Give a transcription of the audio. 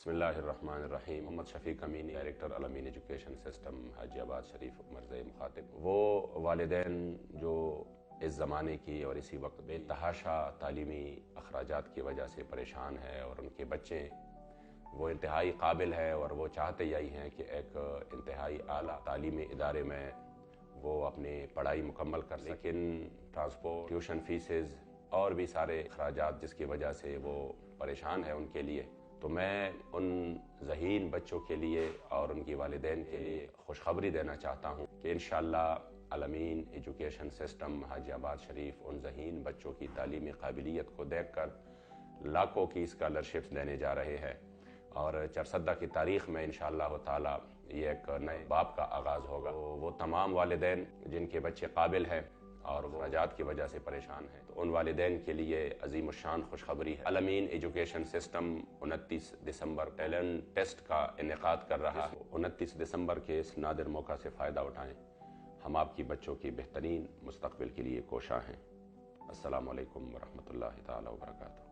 بسم اللہ الرحمن الرحیم۔ محمد شفیق امین، ڈائریکٹر الامین ایجوکیشن سسٹم حاجی آباد شریف مرز مخاطب۔ وہ والدین جو اس زمانے کی اور اسی وقت بے تحاشا تعلیمی اخراجات کی وجہ سے پریشان ہے اور ان کے بچے وہ انتہائی قابل ہے اور وہ چاہتے یہی ہیں کہ ایک انتہائی اعلیٰ تعلیمی ادارے میں وہ اپنی پڑھائی مکمل کر سکیں، لیکن ٹرانسپورٹ، ٹیوشن فیسز اور بھی سارے اخراجات جس کی وجہ سے وہ پریشان ہے ان کے لیے، تو میں ان ذہین بچوں کے لیے اور ان کی والدین کے لیے خوشخبری دینا چاہتا ہوں کہ انشاءاللہ الامین ایجوکیشن سسٹم حاجی آباد شریف ان ذہین بچوں کی تعلیمی قابلیت کو دیکھ کر لاکھوں کی اسکالرشپس دینے جا رہے ہیں، اور چرسدہ کی تاریخ میں انشاءاللہ تعالی یہ ایک نئے باب کا آغاز ہوگا۔ وہ تمام والدین جن کے بچے قابل ہیں اور اخراجات کی وجہ سے پریشان ہیں، تو ان والدین کے لیے عظیم الشان خوشخبری ہے۔ الامین ایجوکیشن سسٹم 29 دسمبر ٹیلنٹ ٹیسٹ کا انعقاد کر رہا ہے۔ 29 دسمبر کے اس نادر موقع سے فائدہ اٹھائیں، ہم آپ کی بچوں کی بہترین مستقبل کے لیے کوشاں ہیں۔ السلام علیکم ورحمۃ اللہ تعالی وبرکاتہ۔